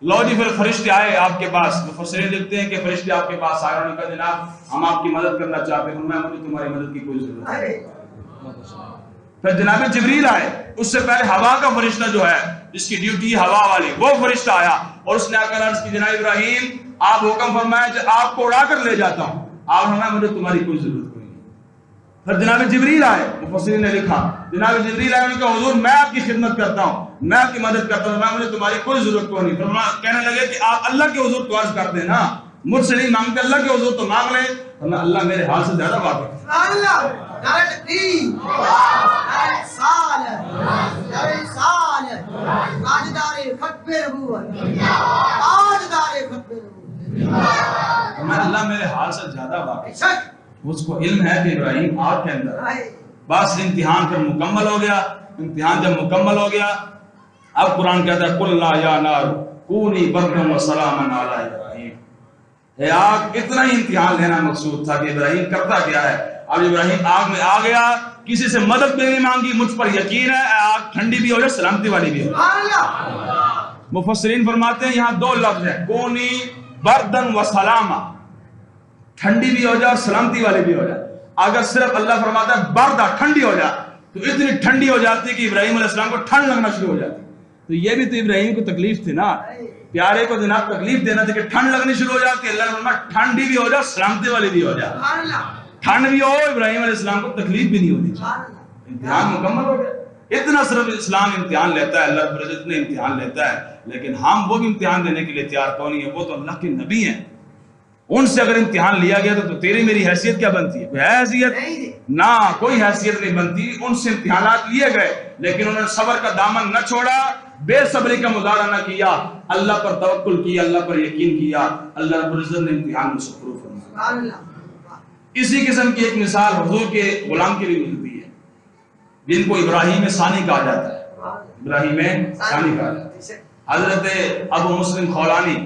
لو جی پھر فرشتے آئے آپ کے پاس. مفسرین لکھتے ہیں کہ فرشتے آپ کے پاس آئے، انہوں نے کہا جناب ہم آپ کی مدد کرنا چاہتے ہیں. میں مجھے تمہاری مدد کی کوئی ضرورت نہیں. پھر جناب جبریل آئے. اس سے پہلے ہوا کا فرشتہ جو ہے جس کی ڈیوٹی ہوا والی، وہ فرشتہ آیا اور اس نے آ کر عرض کی جناب ابراہیم آپ حکم فرمائے کہ آپ کو اڑا کر لے جاتا ہوں. آپ نے مجھے تمہاری کوئی ضرورت کوئی نہیں. پھر جناب جبریل آئے. مفسرین نے لکھا جناب جبریل آئے، انہوں نے کہا حضور میں آپ کی خدمت کرتا ہوں، میں آپ کی مدد کرتا ہوں، مجھے تمہاری کوئی ضرورت کوئی نہیں. پھر کہنے لگے کہ آپ اللہ کے حضور کو عرض کر دیں نا، مجھ سے نہیں مانگتے، اللہ کے حضور تو مانگ لیں. اللہ میرے حال سے زیادہ واقف ہے. اللہ میرے حال سے زیادہ واقف ہے. اس کو علم ہے کہ ابراہیم آگ کے اندر. بس امتحان پھر مکمل ہو گیا. امتحان جب مکمل ہو گیا اب قرآن کہتا ہے قُلْنَا يَا نَارُ كُونِي بَرْدًا وَسَلَامًا عَلَىٰ إِبْرَاهِيمَ. اے آگ اتنا ہی امتحان لینا مقصود تھا کہ ابراہیم کرتا کیا ہے. اب ابراہیم آگ میں آ گیا، کسی سے مدد بھی نہیں مانگی، مجھ پر یقین ہے آگ ٹھنڈی بھی ہو جائے سلامتی والی بھی ہو. مفسرین فرماتے ہیں یہاں 2 لفظ ہیں، کونی بردن و سلاما، ٹھنڈی بھی ہو جائے اور سلامتی والی بھی ہو جائے. اگر صرف اللہ فرماتا ہے بردہ ٹھنڈی ہو جائے تو اتنی ٹھنڈی ہو جاتی کہ ابراہیم علیہ السلام کو ٹھنڈ لگنا شروع ہو جاتی. تو یہ بھی تو ابراہیم کو تکلیف تھی نا، پیارے کو جناب تکلیف دینا تھی کہ ٹھنڈ لگنی شروع ہو جاتی. اللہ نے فرمایا ٹھنڈی بھی ہو جائے سلامتی والی بھی ہو جائے. ٹھنڈ بھی ہو، ابراہیم علیہ السلام کو تکلیف بھی نہیں ہوتی. امتحان مکمل ہو گیا. اتنا صرف اسلام امتحان لیتا ہے، اللہ رب العزت نے امتحان لیتا ہے، لیکن ہم وہ بھی امتحان دینے کے لیے تیار کون نہیں ہے. وہ تو اللہ کے نبی ہیں، ان سے اگر امتحان لیا گیا تو تیری میری حیثیت کیا بنتی ہے؟ کوئی حیثیت نہ، کوئی حیثیت نہیں بنتی. ان سے امتحانات لیے گئے لیکن انہوں نے صبر کا دامن نہ چھوڑا. بے صبری کا مظاہرہ نہ کیا، اللہ پر توکل کیا، اللہ پر یقین کیا، اللہ رب العزت نے امتحان میں سفر فرمایا۔ اسی قسم کی ایک مثال حضور کے غلام کی بھی ملتی ہے، جن کو ابراہیم ثانی کہا جاتا ہے، ابراہیم ثانی کہا جاتا ہے۔ حضرت ابو مسلم خولانی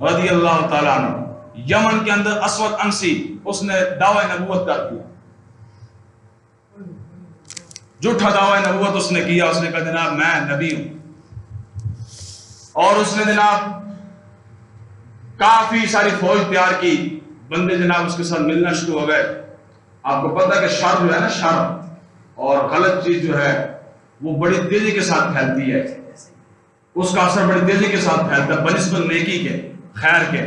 رضی اللہ تعالیٰ عنہ، یمن کے اندر اسود انسی، اس نے دعوی نبوت کر دیا، جھوٹا دعوی نبوت اس نے کیا، اس نے کہا جناب میں نبی ہوں، اور اس نے جناب کافی ساری فوج تیار کی، بندے جناب اس کے ساتھ ملنا شروع ہو گئے۔ آپ کو پتہ ہے کہ شر جو ہے نا، شر اور غلط چیز جو ہے وہ بڑی تیزی کے ساتھ پھیلتی ہے، اس کا اثر بڑی تیزی کے ساتھ پھیلتا ہے بنسبت نیکی کے، خیر کے۔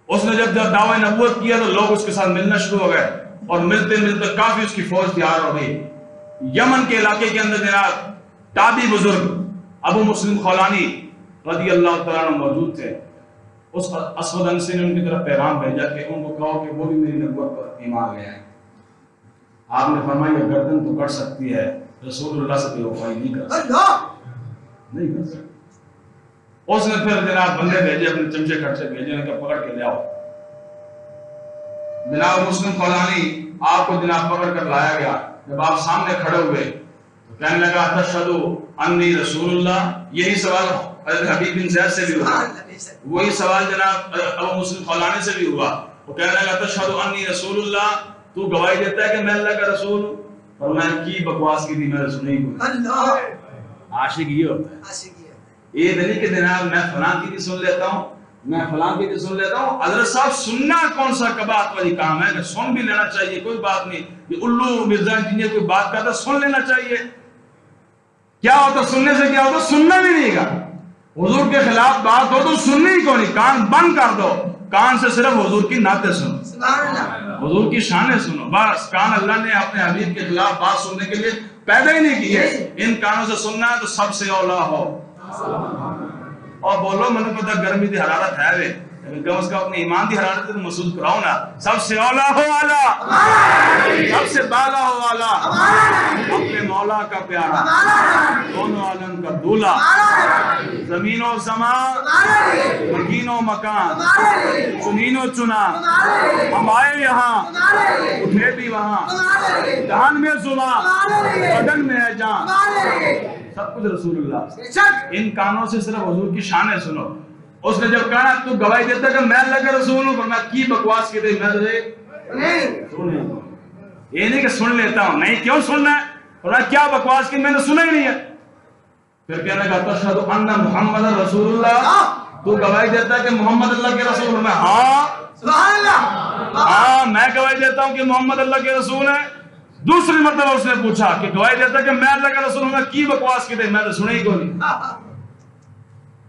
اس نے جب دعوی نبوت کیا تو لوگ اس کے ساتھ ملنا شروع ہو گئے، اور ملتے ملتے کافی اس کی فوج تیار ہو گئی۔ یمن کے علاقے کے اندر جناب تابعی بزرگ ابو مسلم خولانی رضی اللہ تعالیٰ عنہ موجود تھے۔ اس اسود انسی نے ان کی طرف پیغام بھیجا کہ ان کو کہو کہ وہ بھی میری نبوت پر ایمان لے آئیں۔ آپ نے فرمایا یہ گردن تو کٹ سکتی ہے، رسول اللہ سے بے وفائی نہیں کر سکتی۔ اس نے پھر جناب بندے بھیجے، اپنے چمچے خرچے بھیجے، ان کو پکڑ کے لے آؤ۔ جناب مسلم خولانی آپ کو جناب پکڑ کر لایا گیا۔ جب آپ سامنے کھڑے ہوئے تو کہنے لگا تشہد انی رسول اللہ۔ یہی سوال حضرت حبیب بن زید سے بھی ہوا، وہی سوال جناب ابو مسلم خولانی سے بھی ہوا۔ وہ کہنے لگا تشہد انی رسول اللہ، تو گواہی دیتا ہے کہ میں اللہ کا رسول ہوں؟ اور میں کی بکواس کی تھی، میں نے سنی کوئی۔ عاشق یہ ہوتا ہے، یہ نہیں کہ جناب میں فلاں کی بھی سن لیتا ہوں، میں فلاں کی بھی سن لیتا ہوں۔ حضرت صاحب سننا کون سا کبات والی کام ہے کہ سن بھی لینا چاہیے، کوئی بات نہیں۔ یہ الو مرزا انجینئر کوئی بات کرتا سن لینا چاہیے۔ کیا ہوتا سننے سے؟ کیا ہوتا سننا بھی نہیں گا۔ حضور کے خلاف بات ہو تو سننی ہی کو نہیں، کان بند کر دو، کان سے صرف حضور کی نعتیں سنو، حضور کی شانیں سنو، بس۔ کان اللہ نے اپنے حبیب کے خلاف بات سننے کے لیے پیدا ہی نہیں کی ہے۔ ان کانوں سے سننا ہے تو سب سے اولا ہو، اور بولو میں نے پتا گرمی دی حرارت ہے وے، لیکن کم از کم اپنی ایمان دی حرارت تو محسوس کراؤ نا۔ سب سے اولا ہو والا، سب سے بالا ہو والا، اپنے مولا کا پیارا، دونوں عالم کا دولا، زمین و زمان، مکین و مکان، چنین و چنا، ہم آئے یہاں اٹھے بھی وہاں، جہان میں زبان بدن میں ہے جان، سب کچھ رسول اللہ۔ ان کانوں سے صرف حضور کی شانیں سنو۔ اس نے جب کہا تو گواہی دیتا کہ میں اللہ کا رسول ہوں، پر میں کی بکواس کی تھی، میں تجھے سنے، یہ نہیں کہ سن لیتا ہوں، نہیں کیوں سننا ہے، اور کیا بکواس کی، میں نے سنا ہی نہیں ہے۔ پھر کہنے لگا تشہد ان محمد رسول اللہ، تو گواہی دیتا ہے کہ محمد اللہ کے رسول ہوں؟ میں ہاں میں گواہی دیتا ہوں کہ محمد اللہ کے رسول ہے۔ دوسری مرتبہ اس نے پوچھا کہ گواہی دیتا ہے کہ میں اللہ کا رسول ہوں؟ میں کی بکواس کی تھی، میں نے سنا ہی کو نہیں۔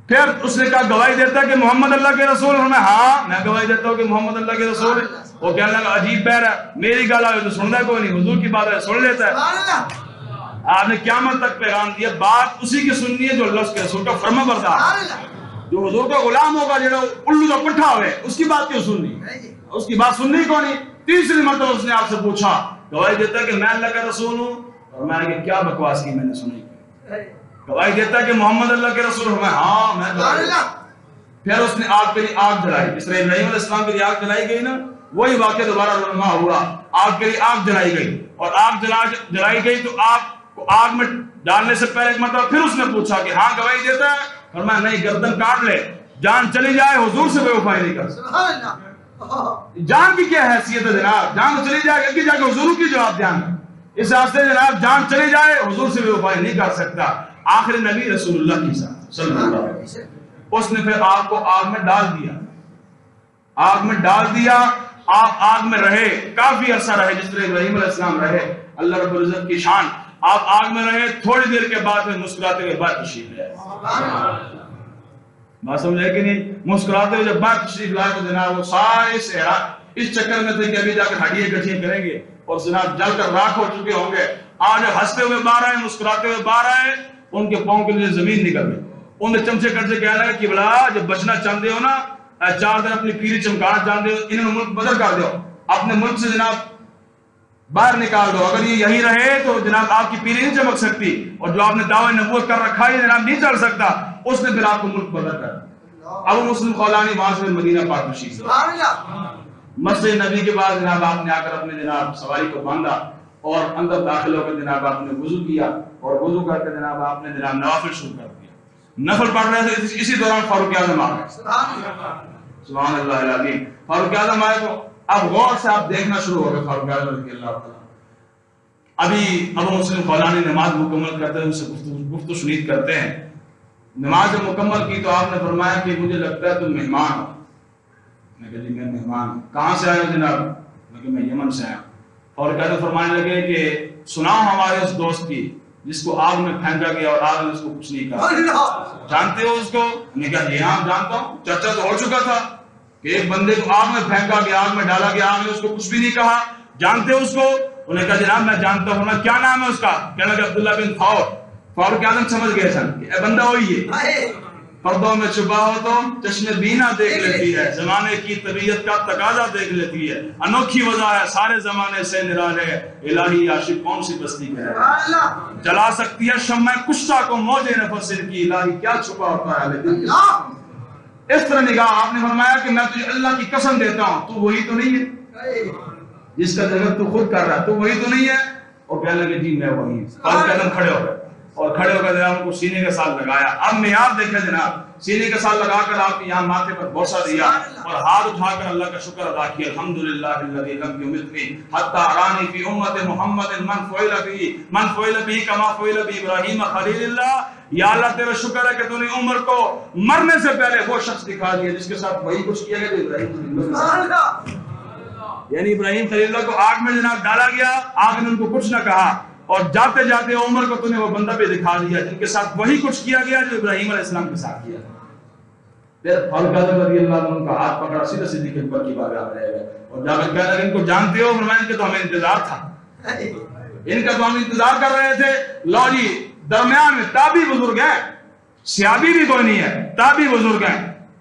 پھر اس نے کہا گواہی دیتا ہے کہ محمد اللہ کے رسول ہوں؟ میں ہاں میں گواہی دیتا ہوں کہ محمد اللہ کے رسول ہے۔ وہ کہنے لگا عجیب بہر ہے، میری گالا ہے تو سننا کوئی نہیں، حضور کی بات ہے سن لیتا ہے۔ آپ نے قیامت تک پیغام دیا، بات اسی کی سننی ہے جو اللہ کے رسول کا فرما بردار، جو حضور کا غلام ہوگا، جو الو کا پٹھا ہوئے، اس کی بات کیوں سننی، اس کی بات سننی کون نہیں۔ تیسری مرتبہ اس نے آپ سے پوچھا گواہی دیتا ہے کہ میں اللہ کا رسول ہوں؟ اور میں نے کیا بکواس کی، میں نے سنی۔ گواہی دیتا ہے کہ محمد اللہ کے رسول ہوں؟ میں ہاں میں گواہی دیتا ہوں۔ پھر اس نے آگ کے لیے آگ جلائی، جس طرح ابراہیم علیہ السلام کے لیے آگ جلائی گئی نا، وہی واقعہ دوبارہ رونما ہوا۔ آگ کے لیے آگ جلائی گئی، اور آگ جلائی گئی تو آگ کو آگ میں ڈالنے سے پہلے ایک مرتبہ پھر اس نے پوچھا کہ ہاں گواہی دیتا ہے؟ اور میں نہیں، گردن کاٹ لے، جان چلی جائے، حضور سے بے وفائی نہیں کر سکتا۔ جان کی کیا حیثیت ہے جناب، جان تو چلی جائے گی، جا کے حضور کی جواب دیان ہے۔ اس راستے جناب جان چلی جائے، حضور سے بے وفائی نہیں کر سکتا۔ آخر نبی رسول اللہ کی ساتھ صلی اللہ علیہ وسلم، اس نے پھر آپ کو آگ میں ڈال دیا، آگ میں ڈال دیا۔ آپ آگ میں رہے، کافی عرصہ رہے، جس طرح ابراہیم علیہ السلام رہے، اللہ رب العزت کی شان۔ آپ آگ میں رہے، تھوڑی دیر کے بعد میں مسکراتے ہوئے باہر تشریف لائے۔ بات سمجھے کہ نہیں؟ مسکراتے ہوئے جب باہر تشریف لائے تو جناب وہ سارے صحرا اس چکر میں تھے کہ ابھی جا کر ہڈیاں کٹیاں کریں گے اور جناب جل کر راکھ ہو چکے ہوں گے۔ آج ہنستے ہوئے باہر آئے، مسکراتے ہوئے باہر آئے، ان کے پاؤں کے لیے زمین نکل گئی۔ ان نے چمچے کٹ سے کہنے لگا کہ بلا جب بچنا چاہتے ہو نا، 4 دن اپنی پیری چمکانا چاہتے ہو، انہوں نے ملک بدل کر دو، اپنے ملک سے جناب باہر نکال دو. اگر یہ یہی رہے تو جناب آپ کی پیلی نہیں چمک سکتی, اور جو آپ نے دعوی نبوت کر رکھا ہے جناب نہیں چل سکتا, اس نے پھر آپ کو ملک بدل کر. ابو مسلم خولانی وہاں سے مدینہ پاک تشریف لائے. مسجد نبی کے بعد جناب آپ نے آ کر اپنے جناب سواری کو باندھا اور اندر داخل ہو کر جناب آپ نے وضو کیا, اور وضو کر کے جناب آپ نے جناب نوافل شروع کر دیا. نفل پڑھ رہے تھے, اسی دوران فاروق اعظم آ گئے. سبحان اللہ العظیم. فاروق اعظم آئے تو اب غور سے آپ دیکھنا شروع ہو گئے فاروق اعظم رضی اللہ تعالیٰ. ابھی ابو مسلم خولانی نماز مکمل کرتے ہیں, ان سے گفتگو شنید کرتے ہیں. نماز مکمل کی تو آپ نے فرمایا کہ مجھے لگتا ہے تم مہمان ہو. میں کہا جی میں مہمان ہوں. کہاں سے آئے ہو جناب؟ میں کہا میں یمن سے آیا ہوں. اور کہتے فرمانے لگے کہ سناؤ ہمارے اس دوست کی جس کو آگ میں پھینکا گیا اور آگ نے اس کو کچھ نہیں کہا, جانتے ہو اس کو؟ میں کہا جی ہاں جانتا ہوں, چرچا تو ہو چکا تھا کہ ایک بندے کو آگ میں پھینکا گیا, آگ میں ڈالا گیا, آگ نے اس کو کچھ بھی نہیں کہا. جانتے ہو اس کو؟ انہوں نے کہا جناب میں جانتا ہوں. نا کیا نام ہے اس کا؟ کہنے لگا عبداللہ بن فور. فاروق اعظم سمجھ گئے سن کہ اے بندہ وہی ہے, پردوں میں چھپا ہو تو چشم بینا دیکھ لیتی ہے, زمانے کی طبیعت کا تقاضا دیکھ لیتی ہے, انوکھی وجہ ہے سارے زمانے سے نرالے, الہی عاشق کون سی بستی میں ہے, جلا سکتی ہے شمع کشتہ کو موج نفس کی, الہی کیا چھپا ہوتا ہے لیکن اس طرح نگاہ. آپ نے فرمایا کہ میں تجھے اللہ کی قسم دیتا ہوں تو وہی تو نہیں ہے جس کا جگت تو خود کر رہا ہے, تو وہی تو نہیں ہے. اور کہنے لگے جی میں وہی. فاروق اعظم کھڑے ہو گئے اور کھڑے ہو کر جناب ان کو سینے کے ساتھ لگایا. اب معیار دیکھیں جناب, سینے کے ساتھ لگا کر آپ یہاں ماتھے پر بوسہ دیا اور ہاتھ اٹھا کر اللہ کا شکر ادا کیا. الحمدللہ الذی لم یمتنی حتی ارانی فی امت محمد من فعل بھی کما فعل بھی ابراہیم خلیل اللہ. یا اللہ تیرا شکر ہے کہ تو نے عمر کو مرنے سے پہلے وہ شخص دکھا دیا جس کے ساتھ وہی کچھ کیا گیا جو ابراہیم خلیل اللہ, یعنی ابراہیم خلیل اللہ کو آگ میں جناب ڈالا گیا, آگ نے ان کو کچھ نہ کہا, اور جاتے جاتے عمر کو تو نے وہ بندہ بھی دکھا دیا جن کے ساتھ وہی کچھ کیا گیا جو ابراہیم علیہ السلام کے ساتھ کیا. پھر فاروق اعظم رضی اللہ عنہ کا ہاتھ پکڑا, سیدھے صدیق اکبر کی بارگاہ میں لے گئے اور جا کر کہنے لگے ان کو جانتے ہو؟ فرمایا ان کا تو ہمیں انتظار تھا, ان کا تو ہم انتظار کر رہے تھے. لو جی درمیان میں تابعی بزرگ ہیں, صحابی بھی کوئی نہیں ہے, تابعی بزرگ ہیں.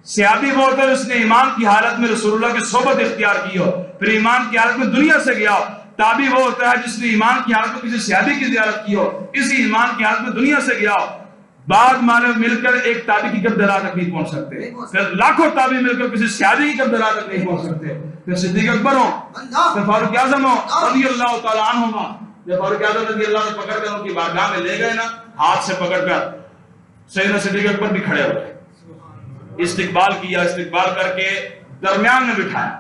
صحابی بولتے ہیں اس نے ایمان کی حالت میں رسول اللہ کی صحبت اختیار کی ہو, پھر ایمان کی حالت میں دنیا سے گیا ہو. تابعی وہ ہوتا ہے جس نے ایمان کی حالت میں کسی صحابی کی زیارت کی ہو, اسی ایمان کی حالت میں دنیا سے گیا ہو. بعد مانے مل کر ایک تابعی کی گرد دراز تک نہیں پہنچ سکتے, پھر لاکھوں تابعی مل کر کسی صحابی کی گرد دراز تک نہیں پہنچ سکتے. پھر صدیق اکبر ہوں, پھر فاروق اعظم ہوں رضی اللہ تعالیٰ عنہما. جب فاروق اعظم رضی اللہ عنہ پکڑ کر ان کی بارگاہ میں لے گئے نا, ہاتھ سے پکڑ کر, سیدنا صدیق اکبر بھی کھڑے ہو گئے, استقبال کیا, استقبال کر کے درمیان میں بٹھایا.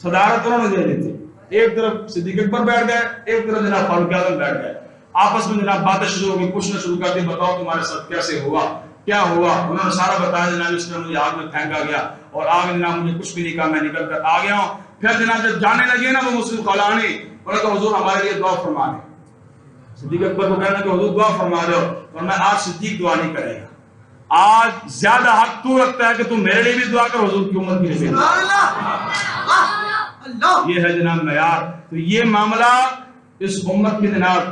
صدارت انہوں نے دے دی تھی. ایک طرف صدیق اکبر بیٹھ گئے, ایک طرف جناب فاروق اعظم بیٹھ گئے. آپس میں جناب باتیں شروع ہو گئی, پوچھنا شروع کر دیا بتاؤ تمہارے ساتھ کیسے ہوا, کیا ہوا. انہوں نے سارا بتایا جناب اس طرح مجھے آگ میں پھینکا گیا اور آگ نے جناب مجھے کچھ بھی نہیں کہا, میں نکل کر آ گیا ہوں. پھر جناب جب جانے لگے نا وہ مسلم خولانی, انہوں نے کہا حضور ہمارے لیے دعا فرما دیں. صدیق اکبر کو کہنا کہ حضور دعا فرما رہے ہو, اور میں آج صدیق دعا نہیں کرے گا, آج زیادہ حق تو رکھتا ہے کہ تم میرے لیے بھی دعا کر, حضور کی امت کے لیے بھی. یہ ہے جناب معیار. تو یہ معاملہ اس امت کے جناب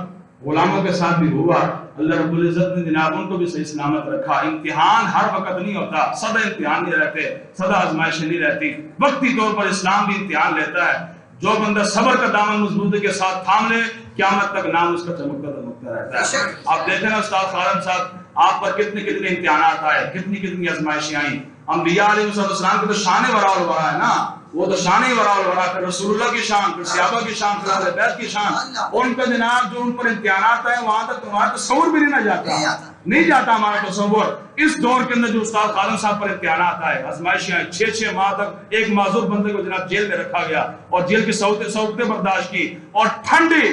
غلاموں کے ساتھ بھی ہوا. اللہ رب العزت نے جناب ان کو بھی صحیح سلامت رکھا. امتحان ہر وقت نہیں ہوتا, سدا امتحان نہیں رہتے, سدا آزمائشیں نہیں رہتی. وقتی طور پر اسلام بھی امتحان لیتا ہے. جو بندہ صبر کا دامن مضبوطی کے ساتھ تھام لے, قیامت تک نام اس کا چمکتا دمکتا رہتا ہے. آپ دیکھیں نا استاد خارم صاحب, آپ پر کتنے امتحانات آئے, کتنی آزمائشیں آئیں. انبیاء علیہ السلام کی تو شان ورا الورا ہے نا, وہ تو شان ہی ورا الورا, پھر رسول اللہ کی شان, پھر صحابہ کی شان, پھر اہل بیت کی شان. ان کا جناب جو ان پر امتحانات آئے وہاں تک تمہارا تصور بھی نہیں جاتا ہمارا تصور. اس دور کے اندر جو استاد خادم صاحب پر امتحانات آئے, آزمائشیں آئیں, 6 ماہ تک ایک معذور بندے کو جناب جیل میں رکھا گیا اور جیل کی سہولتیں برداشت کی, اور ٹھنڈی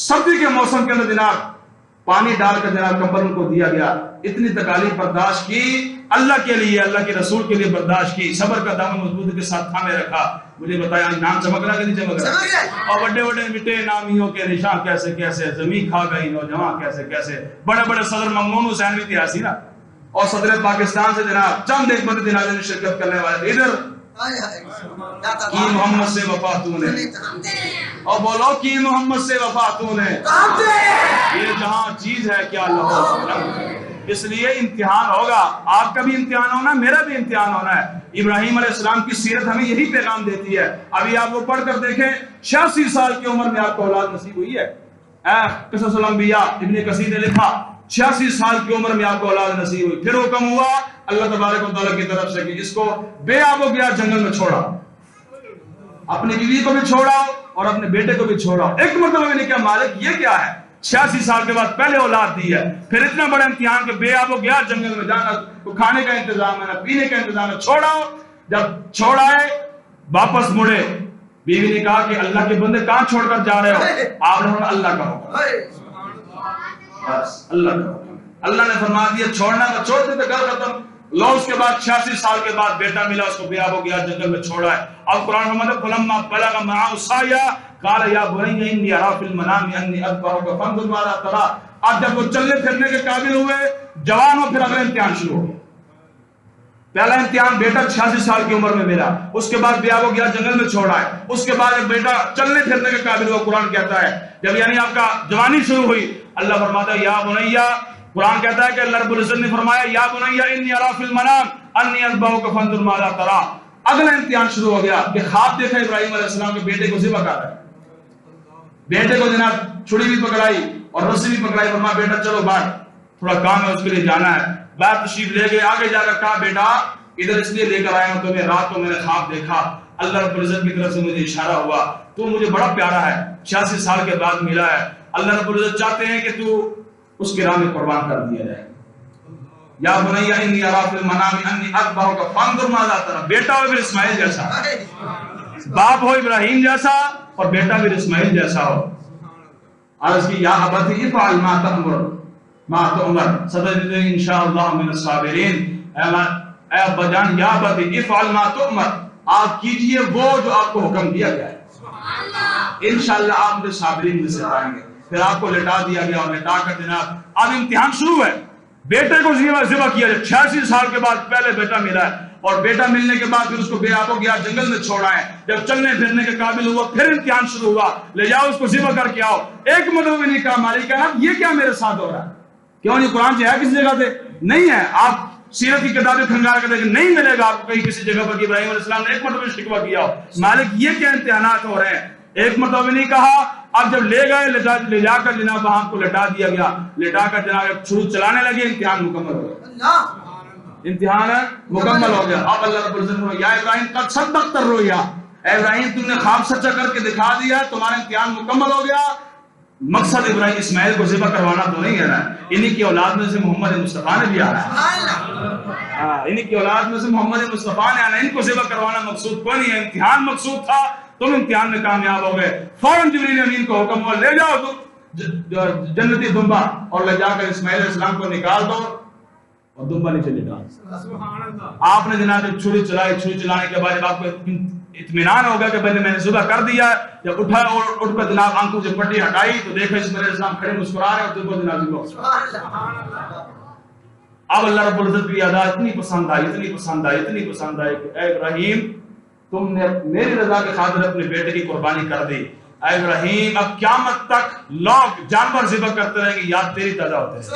سردی کے موسم کے اندر جناب پانی ڈال کر جناب کمبل ان کو دیا گیا. اتنی تکالیف برداشت کی, اللہ کے لیے, اللہ کے رسول کے لیے برداشت کی, صبر کا دامن مضبوطی کے ساتھ تھامے رکھا. مجھے بتایا نام چمک رہا کہ نہیں چمک رہا؟ اور بڑے بڑے مٹے نامیوں کے نشان کیسے کیسے, زمین کھا گئی نوجوان کیسے کیسے. بڑے بڑے صدر ممنون حسین بھی تھے نا, اور صدر پاکستان سے جناب چند ایک بندے جنازے میں شرکت کرنے والے تھے. ادھر کی محمد سے وفا تو نے, اور بولو کی محمد سے وفا تو نے, یہ جہاں چیز ہے کیا اللہ. اس لیے امتحان ہوگا، آپ کا بھی امتحان ہونا، میرا بھی امتحان ہونا ہے۔ ابراہیم علیہ السلام کی سیرت ہمیں یہی پیغام دیتی ہے۔ ابھی آپ وہ پڑھ کر دیکھیں، 86 سال کی عمر میں آپ کو اولاد نصیب ہوئی ہے۔ قصص الانبیاء ابن کثیر نے لکھا 86 سال کی عمر میں آپ کو اولاد نصیب ہوئی، پھر حکم ہوا اللہ تبارک و تعالیٰ کی طرف سے کہ اس کو بے آب و گیا جنگل میں چھوڑا، اپنی بیوی کو بھی چھوڑا اور اپنے بیٹے کو بھی چھوڑا۔ ایک مرتبہ میں نے کہا مالک یہ کیا ہے؟ 86 سال کے بعد پہلے اولاد دی ہے، پھر اتنا بڑا امتحان کہ بے آب و گیا جنگل میں جانا، تو کھانے کا انتظام ہے نہ پینے کا انتظام ہے، چھوڑاؤ۔ جب چھوڑائے واپس مڑے، بیوی نے کہا کہ اللہ کے بندے کہاں چھوڑ کر جا رہے ہو؟ آپ نے فرمایا اللہ کا حکم، بس اللہ کا حکم۔ اللہ نے فرما دیا چھوڑنا تو چھوڑ دیتے، گھر ختم۔ لو اس کے بعد 86 سال کے بعد بیٹا ملا، اس کو بے آب و گیا جنگل میں چھوڑا ہے۔ اب قرآن فرماتا ہے فلما بلغ معه السعي قال يا بني اني ارى في المنام اني اذبحك فانظر ماذا ترى۔ اب جب وہ چلنے پھرنے کے قابل ہوئے، جوان ہو، پھر اگلا امتحان شروع ہو۔ پہلا امتحان بیٹا 86 سال کی عمر میں ملا، اس کے بعد بے آب و گیا جنگل میں چھوڑا ہے، اس کے بعد جب بیٹا چلنے پھرنے کے قابل ہوا، قرآن کہتا ہے جب یعنی آپ کا جوانی شروع ہوئی، اللہ فرماتا ہے یا بنیا، قرآن کہتا ہے کہ اللہ رب العزت نے فرمایا یا بنیا انی ارى في المنام انی اذبحك فانظر ماذا ترى۔ اگلا امتحان شروع ہو گیا کہ خواب دیکھا ابراہیم علیہ السلام کے بیٹے کو ذبح کر رہا ہے، بیٹے کو جناب چھڑی بھی پکڑائی اور رسی بھی پکڑائی، فرمایا بیٹا چلو باہر، تھوڑا کام ہے اس کے لیے جانا ہے۔ باہر تشریف لے گئے، آگے جا کر کہا بیٹا ادھر اس لیے لے کر آیا ہوں تمہیں، رات کو میں نے خواب دیکھا، اللہ رب العزت کی طرف سے مجھے اشارہ ہوا، تو مجھے بڑا پیارا ہے، 86 سال کے بعد ملا ہے، اللہ رب العزت چاہتے ہیں کہ تو اس کی راہ میں قربان کر دیا جائے۔ یا بنیا انی ارى في المنام انی اذبحك فانظر ماذا ترى۔ بیٹا ہو پھر اسماعیل جیسا، باپ ہو ابراہیم جیسا اور بیٹا پھر اسماعیل جیسا ہو۔ عرض کی یا ابت افعل ما تؤمر ما تؤمر ستجدنی انشاءاللہ من الصابرین۔ اے ابا جان، یا ابت افعل ما تؤمر، آپ کیجئے وہ جو آپ کو حکم دیا گیا ہے، انشاءاللہ آپ مجھے صابرین میں سے پائیں گے۔ پھر آپ کو لٹا دیا گیا اور لٹا کر جناب اب امتحان شروع ہے، بیٹے کو ذبح کیا جائے۔ 86 سال کے بعد پہلے بیٹا ملا ہے، اور بیٹا ملنے کے بعد پھر اس کو بے آب و گیا جنگل میں چھوڑا ہے۔ جب چلنے پھرنے کے قابل ہوا، پھر امتحان شروع ہوا، لے جاؤ اس کو ذبح کر کے آؤ۔ ایک مرتبہ بھی نہیں کہا مالک صاحب یہ کیا میرے ساتھ ہو رہا ہے؟ کیوں نہیں قرآن سے ہے کسی جگہ پہ؟ نہیں ہے۔ آپ سیرت کی کتابیں کھنگال کر دیکھیں، نہیں ملے گا آپ کو کہیں کسی جگہ پر کہ ابراہیم علیہ السلام نے ایک مرتبہ شکوہ کیا ہو مالک یہ کیا امتحانات ہو رہے ہیں، ایک مرتبہ بھی نہیں کہا۔ اب جب لے گئے، لے جا کر جناب وہاں کو لٹا دیا گیا، لٹا کر جناب چھری چلانے لگے، امتحان مکمل ہو گیا، امتحان مکمل ہو گیا۔ اب اللہ رب العزت نے یا ابراہیم قد صدقت الرؤیا، اے ابراہیم تم نے خواب سچا کر کے دکھا دیا، تمہارا امتحان مکمل ہو گیا۔ مقصد ابراہیم اسماعیل کو ذبح کروانا تو نہیں ہے نا، انہی کی اولاد میں سے محمد مصطفیٰ نے بھی آنا ہے، انہی کی اولاد میں سے محمد مصطفیٰ نے آنا، ان کو ذبح کروانا مقصود کوئی نہیں ہے، امتحان مقصود تھا، تم امتحان میں کامیاب ہو گئے۔ فوراً جبریل امین کو حکم ہوا لے جاؤ جنتی دمبا اور لے جا کر اسماعیل علیہ السلام کو نکال دو اور دمبا نیچے لے ڈال۔ آپ نے جناب چھری چلائی، چھری چلانے کے بعد جب آپ کو اطمینان ہو گیا کہ بندے میں نے ذبح کر دیا، جب اٹھا اور اٹھ کر جناب آنکھوں سے پٹی ہٹائی تو دیکھا اسماعیل علیہ السلام کھڑے مسکرا رہے اور دل کو جناب ذبح۔ اب اللہ رب العزت کی ادا اتنی پسند آئی، اتنی پسند آئی، اتنی پسند آئی کہ اے ابراہیم تم نے میری رضا کے خاطر اپنے بیٹے کی قربانی کر دی، اے ابراہیم اب قیامت تک لوگ جانور ذبح کرتے رہیں گے، یاد تیری تازہ ہوتے ہیں،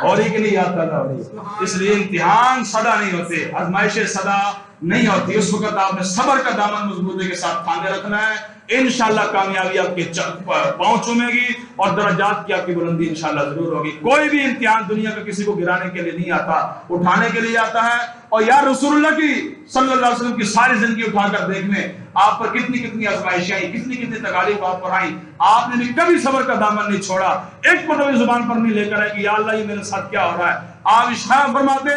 اور ہی کے لیے یاد تازہ ہوتی ہے۔ اس لیے امتحان سدا نہیں ہوتے، آزمائشیں سدا نہیں ہوتی، اس وقت آپ نے صبر کا دامن مضبوطی کے ساتھ تھامے رکھنا ہے، انشاءاللہ کامیابی آپ کے پاؤں چومے گی اور درجات کی آپ کی بلندی انشاءاللہ ضرور ہوگی۔ کوئی بھی امتحان دنیا کا کسی کو گرانے کے لیے نہیں آتا، اٹھانے کے لیے آتا ہے۔ اور یا رسول اللہ کی صلی اللہ علیہ وسلم کی ساری زندگی اٹھا کر دیکھنے آپ پر کتنی کتنی آزمائشیں آئیں، کتنی کتنی تکالیف آپ پر آئیں، آپ نے بھی کبھی صبر کا دامن نہیں چھوڑا، ایک مرتبہ زبان پر نہیں لے کر آئے کہ یا اللہ یہ میرے ساتھ کیا ہو رہا ہے۔ آپ اشارہ فرماتے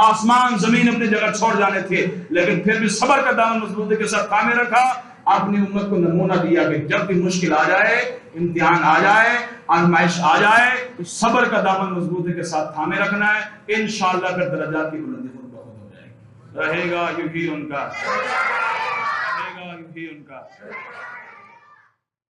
آسمان زمین اپنی جگہ چھوڑ جانے تھے، لیکن پھر بھی صبر کا دامن مضبوطی کے ساتھ تھامے رکھا، اپنی امت کو نمونہ دیا کہ جب بھی مشکل آ جائے، امتحان آ جائے، آزمائش آ جائے تو صبر کا دامن مضبوطی کے ساتھ تھامے رکھنا ہے، انشاءاللہ پھر درجات کی بلندی خود بخود ہو جائے گی۔ رہے گا یوں ہی ان کا، رہے گا یوں ہی ان کا۔